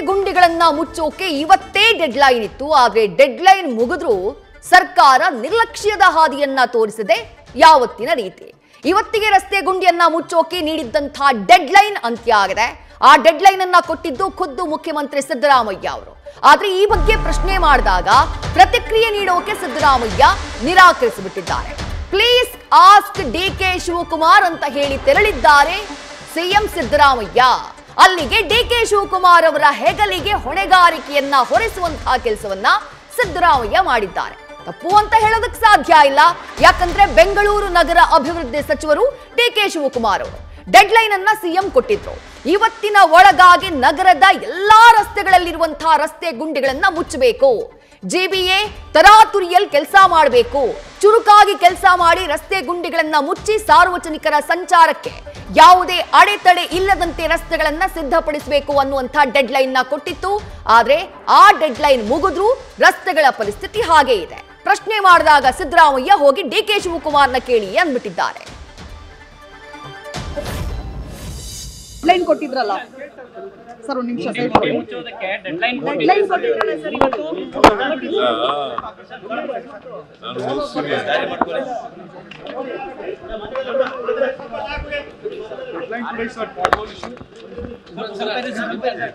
ಗುಂಡಿಗಳನ್ನ ಮುಚ್ಚೋಕೆ ಇವತ್ತೇ ಡೆಡ್ಲೈನ್ ಇತ್ತು. ಆದ್ರೆ ಡೆಡ್ಲೈನ್ ಮುಗಿದ್ರೂ ಸರ್ಕಾರ ನಿರ್ಲಕ್ಷ್ಯದ ಹಾದಿಯನ್ನ ತೋರಿಸಿದೆ ಯಾವತ್ತಿನ ರೀತಿ. ಇವತ್ತಿಗೆ ರಸ್ತೆ ಗುಂಡಿಯನ್ನ ಮುಚ್ಚೋಕೆ ನೀಡಿದ್ದಂತಹ ಡೆಡ್ಲೈನ್ ಅಂತ್ಯ ಆಗಿದೆ. ಆ ಡೆಡ್ಲೈನ್ ಅನ್ನ ಕೊಟ್ಟಿದ್ದು ಖುದ್ದು ಮುಖ್ಯಮಂತ್ರಿ ಸಿದ್ದರಾಮಯ್ಯ ಅವರು. ಆದ್ರೆ ಈ ಬಗ್ಗೆ ಪ್ರಶ್ನೆ ಮಾಡಿದಾಗ ಪ್ರತಿಕ್ರಿಯೆ ನೀಡೋಕೆ ಸಿದ್ದರಾಮಯ್ಯ ನಿರಾಕರಿಸಿಬಿಟ್ಟಿದ್ದಾರೆ. ಪ್ಲೀಸ್ ಆಸ್ಕ್ ಡಿಕೆ ಶಿವಕುಮಾರ್ ಅಂತ ಹೇಳಿ ತೆರಳಿದ್ದಾರೆ ಸಿಎಂ ಸಿದ್ದರಾಮಯ್ಯ. ಅಲ್ಲಿಗೆ ಡಿಕೆ ಶಿವಕುಮಾರ್ ಅವರ ಹೆಗಲಿಗೆ ಹೊಣೆಗಾರಿಕೆಯನ್ನ ಹೊರಿಸುವಂತಹ ಕೆಲಸವನ್ನ ಸಿದ್ದರಾಮಯ್ಯ ಮಾಡಿದ್ದಾರೆ. ತಪ್ಪು ಅಂತ ಹೇಳೋದಕ್ಕೆ ಸಾಧ್ಯ ಇಲ್ಲ, ಯಾಕಂದ್ರೆ ಬೆಂಗಳೂರು ನಗರ ಅಭಿವೃದ್ಧಿ ಸಚಿವರು ಡಿಕೆ ಶಿವಕುಮಾರ್ ಅವರು ಡೆಡ್ಲೈನ್ ಅನ್ನ ಸಿಎಂ ಕೊಟ್ಟಿದ್ರು. ಇವತ್ತಿನ ಒಳಗಾಗಿ ನಗರದ ಎಲ್ಲಾ ರಸ್ತೆಗಳಲ್ಲಿರುವಂತಹ ರಸ್ತೆ ಗುಂಡಿಗಳನ್ನ ಮುಚ್ಚಬೇಕು. ಜಿಬಿಎ ತರಾತುರಿಯಲ್ಲಿ ಕೆಲಸ ಮಾಡಬೇಕು, ಚುರುಕಾಗಿ ಕೆಲಸ ಮಾಡಿ ರಸ್ತೆ ಗುಂಡಿಗಳನ್ನ ಮುಚ್ಚಿ ಸಾರ್ವಜನಿಕರ ಸಂಚಾರಕ್ಕೆ ಯಾವುದೇ ಅಡೆತಡೆ ಇಲ್ಲದಂತೆ ರಸ್ತೆಗಳನ್ನ ಸಿದ್ಧಪಡಿಸಬೇಕು ಅನ್ನುವಂಥ ಡೆಡ್ಲೈನ್ ನ ಕೊಟ್ಟಿತ್ತು. ಆದ್ರೆ ಆ ಡೆಡ್ಲೈನ್ ಮುಗಿದ್ರೂ ರಸ್ತೆಗಳ ಪರಿಸ್ಥಿತಿ ಹಾಗೆ ಇದೆ. ಪ್ರಶ್ನೆ ಮಾಡಿದಾಗ ಸಿದ್ದರಾಮಯ್ಯ ಹೋಗಿ ಡಿಕೆ ಶಿವಕುಮಾರ್ನ ಕೇಳಿ ಅಂದ್ಬಿಟ್ಟಿದ್ದಾರೆ. ಡೆಡ್ಲೈನ್ ಕೊಟ್ಟಿದ್ರಲ್ಲ ಸರ್, ಒಂದು ನಿಮಿಷ ಡೆಡ್ಲೈನ್ ಕೊಟ್ಟಿದ್ರಲ್ಲ ಸರ್ ಇವತ್ತು.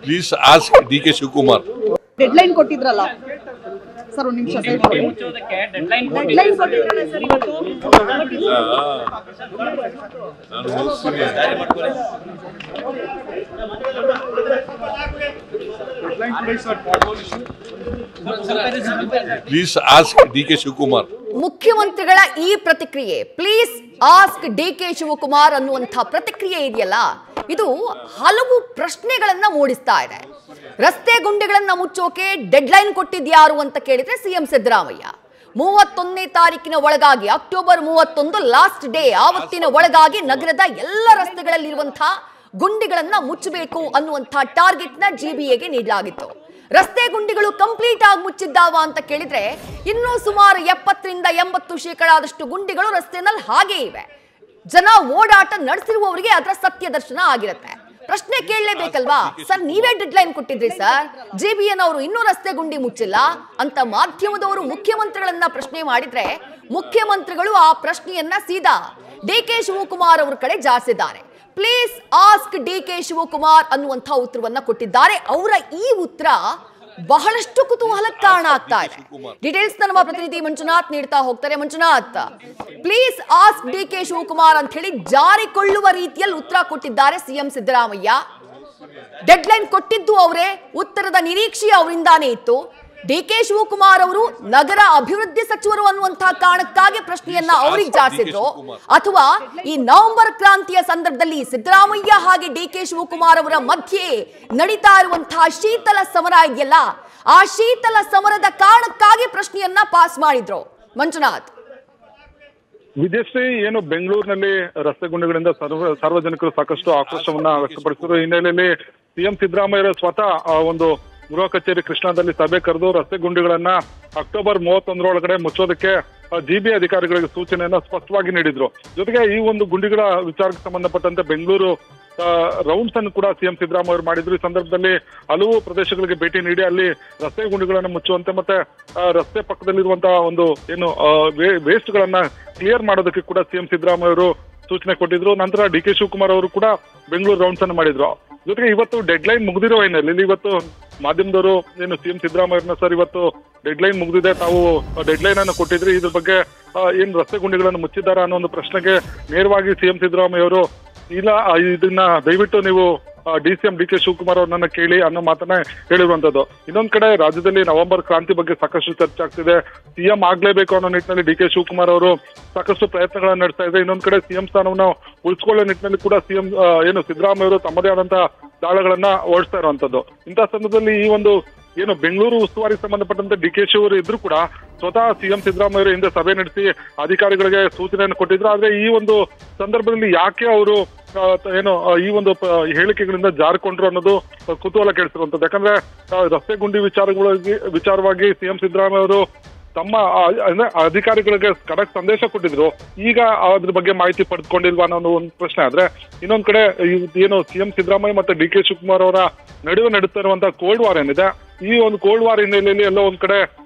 Please ask DK Shivakumar. Deadline ಕೊಟ್ಟಿದ್ರಲ್ಲ ಸರ್, ಒಂದು ನಿಮಿಷ ಡೆಡ್ಲೈನ್ ಕೊಟ್ಟಿದ್ರಲ್ಲ ಸರ್ ಇವತ್ತು. Please ask DK Shivakumar. ಮುಖ್ಯಮಂತ್ರಿಗಳ ಈ ಪ್ರತಿಕ್ರಿಯೆ, ಪ್ಲೀಸ್ ಆಸ್ಕ್ ಡಿಕೆ ಶಿವಕುಮಾರ್ ಅನ್ನುವಂಥ ಪ್ರತಿಕ್ರಿಯೆ ಇದೆಯಲ್ಲ, ಇದು ಹಲವು ಪ್ರಶ್ನೆಗಳನ್ನ ಮೂಡಿಸ್ತಾ ಇದೆ. ರಸ್ತೆ ಗುಂಡಿಗಳನ್ನ ಮುಚ್ಚೋಕೆ ಡೆಡ್ಲೈನ್ ಕೊಟ್ಟಿದ್ಯಾರು ಅಂತ ಕೇಳಿದ್ರೆ ಸಿಎಂ ಸಿದ್ದರಾಮಯ್ಯ. 31ನೇ ತಾರೀಕಿನ ಒಳಗಾಗಿ, ಅಕ್ಟೋಬರ್ 31 ಲಾಸ್ಟ್ ಡೇ, ಆವತ್ತಿನ ಒಳಗಾಗಿ ನಗರದ ಎಲ್ಲ ರಸ್ತೆಗಳಲ್ಲಿರುವಂತಹ ಗುಂಡಿಗಳನ್ನ ಮುಚ್ಚಬೇಕು ಅನ್ನುವಂಥ ಟಾರ್ಗೆಟ್ ನ ಜಿಬಿಎಗೆ ನೀಡಲಾಗಿತ್ತು. ರಸ್ತೆ ಗುಂಡಿಗಳು ಕಂಪ್ಲೀಟ್ ಆಗಿ ಮುಚ್ಚಿದ್ದಾವ ಅಂತ ಕೇಳಿದ್ರೆ ಇನ್ನೂ ಸುಮಾರು 70ರಿಂದ 80% ಗುಂಡಿಗಳು ರಸ್ತೆನಲ್ಲಿ ಹಾಗೆ ಇವೆ. ಜನ ಓಡಾಟ ನಡೆಸಿರುವವರಿಗೆ ಅದರ ಸತ್ಯ ದರ್ಶನ ಆಗಿರುತ್ತೆ. ಪ್ರಶ್ನೆ ಕೇಳಲೇಬೇಕಲ್ವಾ, ಸರ್ ನೀವೇ ಡೆಡ್ಲೈನ್ ಕೊಟ್ಟಿದ್ರಿ ಸರ್, ಜಿಬಿಎನ್ ಅವರು ಇನ್ನೂ ರಸ್ತೆ ಗುಂಡಿ ಮುಚ್ಚಿಲ್ಲ ಅಂತ ಮಾಧ್ಯಮದವರು ಮುಖ್ಯಮಂತ್ರಿಗಳನ್ನ ಪ್ರಶ್ನೆ ಮಾಡಿದ್ರೆ ಮುಖ್ಯಮಂತ್ರಿಗಳು ಆ ಪ್ರಶ್ನೆಯನ್ನ ಸೀದಾ ಡಿಕೆ ಶಿವಕುಮಾರ್ ಅವರ ಕಡೆ ಜಾರಿಸಿದ್ದಾರೆ. ಪ್ಲೀಸ್ ಆಸ್ಕ್ ಡಿಕೆ ಶಿವಕುಮಾರ್ ಅನ್ನುವಂಥ ಉತ್ತರವನ್ನ ಕೊಟ್ಟಿದ್ದಾರೆ. ಅವರ ಈ ಉತ್ತರ ಬಹಳಷ್ಟು ಕುತೂಹಲಕ್ಕೆ ಕಾರಣ ಆಗ್ತಾ ಇದೆ. ಡೀಟೇಲ್ಸ್ ನಮ್ಮ ಪ್ರತಿನಿಧಿ ಮಂಜುನಾಥ್ ನೀಡ್ತಾ ಹೋಗ್ತಾರೆ. Manjunath, please ask DK Shivakumar ಅಂತ ಹೇಳಿ ಜಾರಿಕೊಳ್ಳುವ ರೀತಿಯಲ್ಲಿ ಉತ್ತರ ಕೊಟ್ಟಿದ್ದಾರೆ ಸಿಎಂ ಸಿದ್ದರಾಮಯ್ಯ. ಡೆಡ್ಲೈನ್ ಕೊಟ್ಟಿದ್ದು ಅವರೇ, ಉತ್ತರದ ನಿರೀಕ್ಷೆ ಅವರಿಂದಾನೇ ಇತ್ತು. ಡಿಕೆ ಶಿವಕುಮಾರ್ ಅವರು ನಗರ ಅಭಿವೃದ್ಧಿ ಸಚಿವರು ಅನ್ನುವಂತಹ ಕಾರಣಕ್ಕಾಗಿ ಪ್ರಶ್ನೆಯನ್ನ ಅವರಿಗೆ ಜಾರಿಸಿದ್ರು, ಅಥವಾ ಈ ನವೆಂಬರ್ ಕ್ರಾಂತಿಯ ಸಂದರ್ಭದಲ್ಲಿ ಸಿದ್ದರಾಮಯ್ಯ ಹಾಗೆ ಡಿಕೆ ಶಿವಕುಮಾರ್ ಅವರ ಮಧ್ಯೆ ನಡೀತಾ ಇರುವಂತಹ ಶೀತಲ ಸಮರ ಇದೆಯಲ್ಲ, ಆ ಶೀತಲ ಸಮರದ ಕಾರಣಕ್ಕಾಗಿ ಪ್ರಶ್ನೆಯನ್ನ ಪಾಸ್ ಮಾಡಿದ್ರು. ಮಂಜುನಾಥ್, ವಿದೇಶಿ ಏನು ಬೆಂಗಳೂರಿನಲ್ಲಿ ರಸ್ತೆ ಗುಂಡಿಗಳಿಂದ ಸಾರ್ವಜನಿಕರು ಸಾಕಷ್ಟು ಆಕ್ರೋಶವನ್ನ ವ್ಯಕ್ತಪಡಿಸಿದ್ರು. ಹಿನ್ನೆಲೆಯಲ್ಲಿ ಸಿಎಂ ಸಿದ್ದರಾಮಯ್ಯ ಸ್ವತಃ ಒಂದು ಗೃಹ ಕಚೇರಿ ಕೃಷ್ಣಾದಲ್ಲಿ ಸಭೆ ಕರೆದು ರಸ್ತೆ ಗುಂಡಿಗಳನ್ನ ಅಕ್ಟೋಬರ್ 31 ಮುಚ್ಚೋದಕ್ಕೆ ಜಿಬಿ ಅಧಿಕಾರಿಗಳಿಗೆ ಸೂಚನೆಯನ್ನ ಸ್ಪಷ್ಟವಾಗಿ ನೀಡಿದ್ರು. ಜೊತೆಗೆ ಈ ಒಂದು ಗುಂಡಿಗಳ ವಿಚಾರಕ್ಕೆ ಸಂಬಂಧಪಟ್ಟಂತೆ ಬೆಂಗಳೂರು ರೌಂಡ್ಸ್ ಅನ್ನು ಕೂಡ ಸಿಎಂ ಸಿದ್ದರಾಮಯ್ಯ ಅವರು ಮಾಡಿದ್ರು. ಈ ಸಂದರ್ಭದಲ್ಲಿ ಹಲವು ಪ್ರದೇಶಗಳಿಗೆ ಭೇಟಿ ನೀಡಿ ಅಲ್ಲಿ ರಸ್ತೆ ಗುಂಡಿಗಳನ್ನ ಮುಚ್ಚುವಂತೆ ಮತ್ತೆ ರಸ್ತೆ ಪಕ್ಕದಲ್ಲಿರುವಂತಹ ಒಂದು ಏನು ವೇಸ್ಟ್ ಗಳನ್ನ ಕ್ಲಿಯರ್ ಮಾಡೋದಕ್ಕೆ ಕೂಡ ಸಿಎಂ ಸಿದ್ದರಾಮಯ್ಯ ಅವರು ಸೂಚನೆ ಕೊಟ್ಟಿದ್ರು. ನಂತರ ಡಿಕೆ ಶಿವಕುಮಾರ್ ಅವರು ಕೂಡ ಬೆಂಗಳೂರು ರೌಂಡ್ಸ್ ಅನ್ನು ಮಾಡಿದ್ರು. ಜೊತೆಗೆ ಇವತ್ತು ಡೆಡ್ಲೈನ್ ಮುಗಿದಿರೋ ಹಿನ್ನೆಲೆಯಲ್ಲಿ ಇವತ್ತು ಮಾಧ್ಯಮದವರು ಏನು ಸಿಎಂ ಸಿದ್ದರಾಮಯ್ಯನ ಸರ್ ಇವತ್ತು ಡೆಡ್ಲೈನ್ ಮುಗಿದಿದೆ, ತಾವು ಡೆಡ್ಲೈನ್ ಅನ್ನು ಕೊಟ್ಟಿದ್ರಿ, ಇದ್ರ ಬಗ್ಗೆ ಏನ್ ರಸ್ತೆ ಗುಂಡಿಗಳನ್ನು ಮುಚ್ಚಿದ್ದಾರಾ ಅನ್ನೋ ಒಂದು ಪ್ರಶ್ನೆಗೆ ನೇರವಾಗಿ ಸಿಎಂ ಸಿದ್ದರಾಮಯ್ಯ ಅವರು ಇಲ್ಲ, ಇದನ್ನ ದಯವಿಟ್ಟು ನೀವು ಡಿಸಿಎಂ ಡಿಕೆ ಶಿವಕುಮಾರ್ ಅವ್ರನ್ನ ಕೇಳಿ ಅನ್ನೋ ಮಾತನ್ನ ಹೇಳಿರುವಂತದ್ದು. ಇನ್ನೊಂದ್ ಕಡೆ ರಾಜ್ಯದಲ್ಲಿ ನವೆಂಬರ್ ಕ್ರಾಂತಿ ಬಗ್ಗೆ ಸಾಕಷ್ಟು ಚರ್ಚೆ ಆಗ್ತಿದೆ. ಸಿಎಂ ಆಗ್ಲೇಬೇಕು ಅನ್ನೋ ನಿಟ್ಟಿನಲ್ಲಿ ಡಿಕೆ ಶಿವಕುಮಾರ್ ಅವರು ಸಾಕಷ್ಟು ಪ್ರಯತ್ನಗಳನ್ನ ನಡೆಸ್ತಾ ಇದ್ದಾರೆ. ಇನ್ನೊಂದ್ ಕಡೆ ಸಿಎಂ ಸ್ಥಾನವನ್ನು ಉಳಿಸ್ಕೊಳ್ಳೋ ನಿಟ್ಟಿನಲ್ಲಿ ಕೂಡ ಸಿಎಂ ಏನು ಸಿದ್ದರಾಮಯ್ಯ ಅವರು ತಮ್ಮದೇ ಆದಂತಹ ದಾಳಗಳನ್ನ ಓಡಿಸ್ತಾ ಇರುವಂತದ್ದು. ಇಂತಹ ಸಂದರ್ಭದಲ್ಲಿ ಈ ಒಂದು ಏನು ಬೆಂಗಳೂರು ಉಸ್ತುವಾರಿ ಸಂಬಂಧಪಟ್ಟಂತೆ ಡಿಕೆ ಶಿ ಅವರು ಇದ್ರು ಕೂಡ ಸ್ವತಃ ಸಿಎಂ ಸಿದ್ದರಾಮಯ್ಯ ಹಿಂದೆ ಸಭೆ ನಡೆಸಿ ಅಧಿಕಾರಿಗಳಿಗೆ ಸೂಚನೆಯನ್ನು ಕೊಟ್ಟಿದ್ರು. ಆದ್ರೆ ಈ ಒಂದು ಸಂದರ್ಭದಲ್ಲಿ ಯಾಕೆ ಅವರು ಏನು ಈ ಒಂದು ಹೇಳಿಕೆಗಳಿಂದ ಜಾರಿಕೊಂಡ್ರು ಅನ್ನೋದು ಕುತೂಹಲ ಕೇಳಿಸಿರುವಂತದ್ದು. ಯಾಕಂದ್ರೆ ರಸ್ತೆ ಗುಂಡಿ ವಿಚಾರವಾಗಿ ಸಿಎಂ ಸಿದ್ದರಾಮಯ್ಯ ಅವರು ತಮ್ಮ ಅಂದ್ರೆ ಅಧಿಕಾರಿಗಳಿಗೆ ಖಡಕ್ ಸಂದೇಶ ಕೊಟ್ಟಿದ್ರು. ಈಗ ಅದ್ರ ಬಗ್ಗೆ ಮಾಹಿತಿ ಪಡೆದುಕೊಂಡಿಲ್ವಾ ಅನ್ನೋ ಒಂದು ಪ್ರಶ್ನೆ. ಆದ್ರೆ ಇನ್ನೊಂದ್ ಕಡೆ ಏನು ಸಿಎಂ ಸಿದ್ದರಾಮಯ್ಯ ಮತ್ತೆ ಡಿ ಕೆ ಶಿವಕುಮಾರ್ ಅವರ ನಡುವೆ ನಡೀತಾ ಇರುವಂತಹ ಕೋಲ್ಡ್ ವಾರ್ ಏನಿದೆ, ಈ ಒಂದು ಕೋಲ್ಡ್ ವಾರ್ ಹಿನ್ನೆಲೆಯಲ್ಲಿ ಎಲ್ಲೋ ಒಂದ್ ಕಡೆ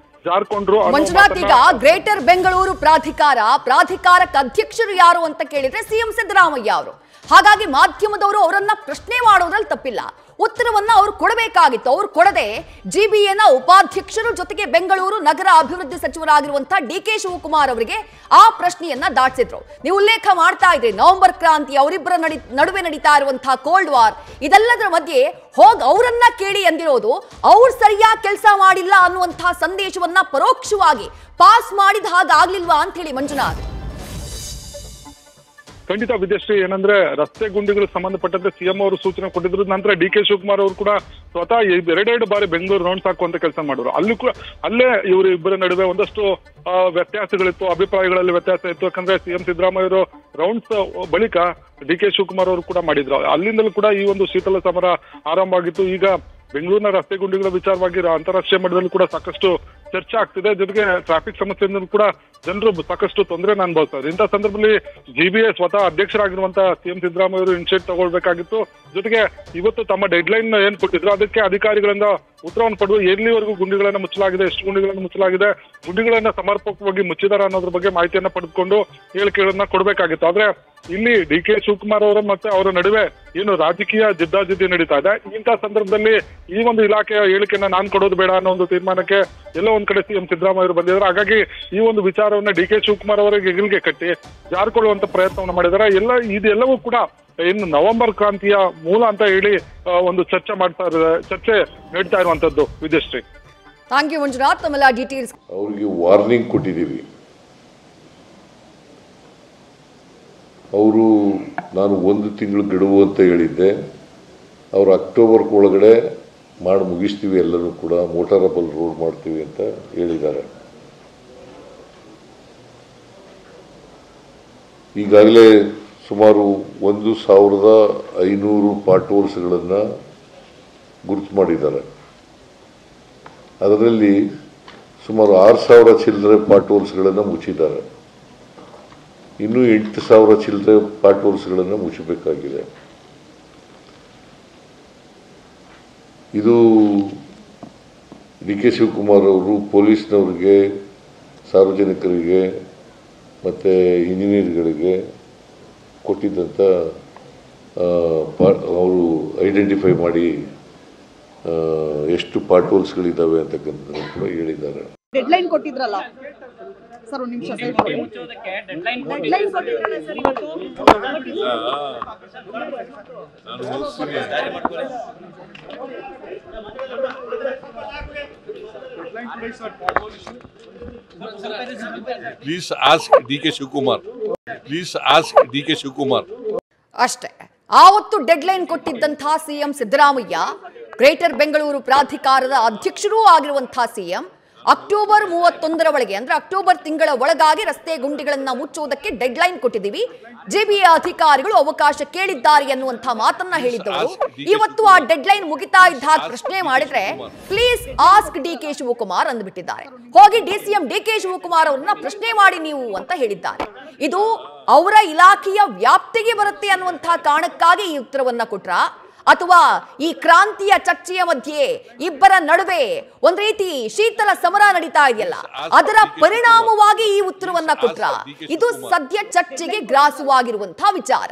ಜಾರ್ಕೊಂಡ್ರು. ಮಂಜುನಾಥ್, ಈಗ ಗ್ರೇಟರ್ ಬೆಂಗಳೂರು ಪ್ರಾಧಿಕಾರಕ್ಕೆ ಅಧ್ಯಕ್ಷರು ಯಾರು ಅಂತ ಕೇಳಿದ್ರೆ ಸಿಎಂ ಸಿದ್ದರಾಮಯ್ಯ ಅವರು. ಹಾಗಾಗಿ ಮಾಧ್ಯಮದವರು ಅವರನ್ನ ಪ್ರಶ್ನೆ ಮಾಡೋದ್ರಲ್ಲಿ ತಪ್ಪಿಲ್ಲ. ಉತ್ತರವನ್ನ ಅವ್ರು ಕೊಡಬೇಕಾಗಿತ್ತು. ಅವ್ರು ಕೊಡದೆ ಜಿಬಿಎನ ಉಪಾಧ್ಯಕ್ಷರು ಜೊತೆಗೆ ಬೆಂಗಳೂರು ನಗರ ಅಭಿವೃದ್ಧಿ ಸಚಿವರಾಗಿರುವಂತಹ ಡಿ ಕೆ ಶಿವಕುಮಾರ್ ಅವರಿಗೆ ಆ ಪ್ರಶ್ನೆಯನ್ನ ದಾಟಿಸಿದ್ರು. ನೀವು ಉಲ್ಲೇಖ ಮಾಡ್ತಾ ಇದ್ರಿ ನವೆಂಬರ್ ಕ್ರಾಂತಿ, ಅವರಿಬ್ಬರ ನಡುವೆ ನಡೀತಾ ಇರುವಂತಹ ಕೋಲ್ಡ್ ವಾರ್, ಇದೆಲ್ಲದರ ಮಧ್ಯೆ ಹೋಗಿ ಅವರನ್ನ ಕೇಳಿ ಎಂದಿರೋದು ಅವ್ರು ಸರಿಯಾಗಿ ಕೆಲಸ ಮಾಡಿಲ್ಲ ಅನ್ನುವಂತಹ ಸಂದೇಶವನ್ನ ಪರೋಕ್ಷವಾಗಿ ಪಾಸ್ ಮಾಡಿದ ಹಾಗಾಗ್ಲಿಲ್ವಾ ಅಂತ ಹೇಳಿ ಮಂಜುನಾಥ್. ಖಂಡಿತ ವಿದ್ಯಾಶ್ರೀ, ಏನಂದ್ರೆ ರಸ್ತೆ ಗುಂಡಿಗಳಿಗೆ ಸಂಬಂಧಪಟ್ಟಂತೆ ಸಿಎಂ ಅವರು ಸೂಚನೆ ಕೊಟ್ಟಿದ್ರು. ನಂತರ ಡಿ ಕೆ ಶಿವಕುಮಾರ್ ಅವರು ಕೂಡ ಸ್ವತಃ ಎರಡೆರಡು ಬಾರಿ ಬೆಂಗಳೂರು ರೌಂಡ್ಸ್ ಹಾಕುವಂತ ಕೆಲಸ ಮಾಡಿದ್ರು. ಅಲ್ಲೇ ಇವರು ಇಬ್ಬರ ನಡುವೆ ಒಂದಷ್ಟು ವ್ಯತ್ಯಾಸಗಳಿತ್ತು, ಅಭಿಪ್ರಾಯಗಳಲ್ಲಿ ವ್ಯತ್ಯಾಸ ಇತ್ತು. ಯಾಕಂದ್ರೆ ಸಿಎಂ ಸಿದ್ದರಾಮಯ್ಯ ಅವರು ರೌಂಡ್ಸ್ ಬಳಿಕ ಡಿ ಕೆ ಶಿವಕುಮಾರ್ ಅವರು ಕೂಡ ಮಾಡಿದ್ರು. ಅಲ್ಲಿಂದಲೂ ಕೂಡ ಈ ಒಂದು ಶೀತಲ ಸಮರ ಆರಂಭ ಆಗಿತ್ತು. ಈಗ ಬೆಂಗಳೂರಿನ ರಸ್ತೆ ಗುಂಡಿಗಳ ವಿಚಾರವಾಗಿ ಅಂತಾರಾಷ್ಟ್ರೀಯ ಮಟ್ಟದಲ್ಲಿ ಕೂಡ ಸಾಕಷ್ಟು ಚರ್ಚೆ ಆಗ್ತಿದೆ. ಜೊತೆಗೆ ಟ್ರಾಫಿಕ್ ಸಮಸ್ಯೆಯಿಂದ ಕೂಡ ಜನರು ಸಾಕಷ್ಟು ತೊಂದರೆನ ಅನುಭವಿಸ್ತಾರೆ. ಇಂಥ ಸಂದರ್ಭದಲ್ಲಿ ಜಿಬಿಎ ಸ್ವತಃ ಅಧ್ಯಕ್ಷರಾಗಿರುವಂತಹ ಸಿಎಂ ಸಿದ್ದರಾಮಯ್ಯ ಅವರು ಇನಿಷಿಯೇಟ್ ತಗೊಳ್ಬೇಕಾಗಿತ್ತು. ಜೊತೆಗೆ ಇವತ್ತು ತಮ್ಮ ಡೆಡ್ ಲೈನ್ ಏನ್ ಕೊಟ್ಟಿದ್ರು ಅದಕ್ಕೆ ಅಧಿಕಾರಿಗಳಿಂದ ಉತ್ತರವನ್ನು ಪಡೆದು ಎಲ್ಲಿವರೆಗೂ ಗುಂಡಿಗಳನ್ನ ಮುಚ್ಚಲಾಗಿದೆ, ಎಷ್ಟು ಗುಂಡಿಗಳನ್ನು ಮುಚ್ಚಲಾಗಿದೆ, ಗುಂಡಿಗಳನ್ನ ಸಮರ್ಪಕವಾಗಿ ಮುಚ್ಚಿದಾರ ಅನ್ನೋದ್ರ ಬಗ್ಗೆ ಮಾಹಿತಿಯನ್ನ ಪಡೆದುಕೊಂಡು ಹೇಳಿಕೆಗಳನ್ನ ಕೊಡಬೇಕಾಗಿತ್ತು. ಆದ್ರೆ ಇಲ್ಲಿ ಡಿ ಕೆ ಶಿವಕುಮಾರ್ ಅವರ ಮತ್ತೆ ಅವರ ನಡುವೆ ಏನು ರಾಜಕೀಯ ಜಿದ್ದಾಜಿದ್ದಿ ನಡೀತಾ ಇದೆ. ಇಂಥ ಸಂದರ್ಭದಲ್ಲಿ ಈ ಒಂದು ಇಲಾಖೆಯ ಹೇಳಿಕೆಯನ್ನ ನಾನ್ ಕೊಡೋದು ಬೇಡ ಅನ್ನೋ ಒಂದು ತೀರ್ಮಾನಕ್ಕೆ ಎಲ್ಲೋ ಒಂದ್ ಕಡೆ ಸಿಎಂ ಸಿದ್ದರಾಮಯ್ಯ ಅವರು ಬಂದಿದ್ದಾರೆ. ಹಾಗಾಗಿ ಈ ಒಂದು ವಿಚಾರವನ್ನ ಡಿ ಕೆ ಶಿವಕುಮಾರ್ ಅವರಿಗೆ ಹೆಗಲಿಗೆ ಕಟ್ಟಿ ಜಾರಿಕೊಳ್ಳುವಂತ ಪ್ರಯತ್ನವನ್ನು ಮಾಡಿದ್ದಾರೆ. ಇದೆಲ್ಲವೂ ಕೂಡ ಇನ್ನು ನವೆಂಬರ್ ಕ್ರಾಂತಿಯ ಮೂಲ ಅಂತ ಹೇಳಿ ಒಂದು ಚರ್ಚೆ ನಡೀತಾ ಇರುವಂತದ್ದು ವಿದ್ಯಾಶ್ರೀ. Thank you Manjunath. ತಮ್ಮೆಲ್ಲ ಡೀಟೇಲ್ಸ್. ಅವ್ರಿಗೆ ವಾರ್ನಿಂಗ್ ಕೊಟ್ಟಿದ್ದೀವಿ. ಅವರು ನಾನು 1 ತಿಂಗಳು ಗಡುವು ಅಂತ ಹೇಳಿದ್ದೆ. ಅವರು ಅಕ್ಟೋಬರ್ ಒಳಗಡೆ ಮಾಡಿ ಮುಗಿಸ್ತೀವಿ, ಎಲ್ಲರೂ ಕೂಡ ಮೋಟಾರಬಲ್ ರೋಡ್ ಮಾಡ್ತೀವಿ ಅಂತ ಹೇಳಿದ್ದಾರೆ. ಈಗಾಗಲೇ ಸುಮಾರು 1500 ಪಾರ್ಟ್ ಹೋಲ್ಸ್ಗಳನ್ನು ಗುರುತು ಮಾಡಿದ್ದಾರೆ. ಅದರಲ್ಲಿ ಸುಮಾರು 6000 ಚಿಲ್ಲರೆ ಪಾರ್ಟ್ ಹೋಲ್ಸ್ಗಳನ್ನು ಮುಚ್ಚಿದ್ದಾರೆ. ಇನ್ನೂ 8000 ಚಿಲ್ಲರೆ ಪಾರ್ಟ್ ಹೋಲ್ಸ್ಗಳನ್ನು ಮುಚ್ಚಬೇಕಾಗಿದೆ. ಇದು ಡಿ ಕೆ ಶಿವಕುಮಾರ್ ಅವರು ಪೊಲೀಸ್ನವ್ರಿಗೆ, ಸಾರ್ವಜನಿಕರಿಗೆ ಮತ್ತು ಇಂಜಿನಿಯರ್ಗಳಿಗೆ ಕೊಟ್ಟಿದ್ದಂಥ ಅವರು ಐಡೆಂಟಿಫೈ ಮಾಡಿ ಎಷ್ಟು ಪಾರ್ಟ್ ಹೋಲ್ಸ್ಗಳಿದ್ದಾವೆ ಅಂತಕ್ಕಂಥದ್ದು ಕೂಡ ಹೇಳಿದ್ದಾರೆ. ಡೆಡ್ ಲೈನ್ ಕೊಟ್ಟಿದ್ರಲ್ಲ ಸರ್, ಒಂದು ನಿಮಿಷ ಡೆಡ್ ಲೈನ್ ಕೊಟ್ಟಿದ್ರಲ್ಲ ಸರ್ ಇವತ್ತು. Please ask DK Shivakumar. Please ask DK Shivakumar. ಅಷ್ಟೇ. ಆವತ್ತು ಡೆಡ್ ಲೈನ್ ಕೊಟ್ಟಿದ್ದಂತಹ ಸಿಎಂ ಸಿದ್ದರಾಮಯ್ಯ, ಗ್ರೇಟರ್ ಬೆಂಗಳೂರು ಪ್ರಾಧಿಕಾರದ ಅಧ್ಯಕ್ಷರೂ ಆಗಿರುವಂತಹ ಸಿಎಂ, ಅಕ್ಟೋಬರ್ 31 ಒಳಗೆ ಅಂದ್ರೆ ಅಕ್ಟೋಬರ್ ತಿಂಗಳ ಒಳಗಾಗಿ ರಸ್ತೆ ಗುಂಡಿಗಳನ್ನ ಮುಚ್ಚುವುದಕ್ಕೆ ಡೆಡ್ ಲೈನ್ ಕೊಟ್ಟಿದ್ದೀವಿ, ಜಿಬಿಎ ಅಧಿಕಾರಿಗಳು ಅವಕಾಶ ಕೇಳಿದ್ದಾರೆ ಎನ್ನುವಂತಹ ಮಾತನ್ನ ಹೇಳಿದ್ದವರು ಇವತ್ತು ಆ ಡೆಡ್ ಲೈನ್ ಮುಗಿತಾ ಇದ್ದಾಗ ಪ್ರಶ್ನೆ ಮಾಡಿದ್ರೆ please ask D K Shivakumar ಅಂದ್ಬಿಟ್ಟಿದ್ದಾರೆ. ಹೋಗಿ ಡಿಸಿಎಂ ಡಿ ಕೆ ಶಿವಕುಮಾರ್ ಅವರನ್ನ ಪ್ರಶ್ನೆ ಮಾಡಿ ನೀವು ಅಂತ ಹೇಳಿದ್ದಾರೆ. ಇದು ಅವರ ಇಲಾಖೆಯ ವ್ಯಾಪ್ತಿಗೆ ಬರುತ್ತೆ ಅನ್ನುವಂತಹ ಕಾರಣಕ್ಕಾಗಿ ಈ ಉತ್ತರವನ್ನ ಕೊಟ್ರ, ಅಥವಾ ಈ ಕ್ರಾಂತಿಯ ಚರ್ಚೆಯ ಮಧ್ಯೆ ಇಬ್ಬರ ನಡುವೆ ಒಂದ್ ರೀತಿ ಶೀತಲ ಸಮರ ನಡೀತಾ ಇದೆಯಲ್ಲ, ಅದರ ಪರಿಣಾಮವಾಗಿ ಈ ಉತ್ತರವನ್ನ ಕೊಟ್ರ? ಇದು ಸದ್ಯ ಚರ್ಚೆಗೆ ಗ್ರಾಸವಾಗಿರುವಂತಹ ವಿಚಾರ.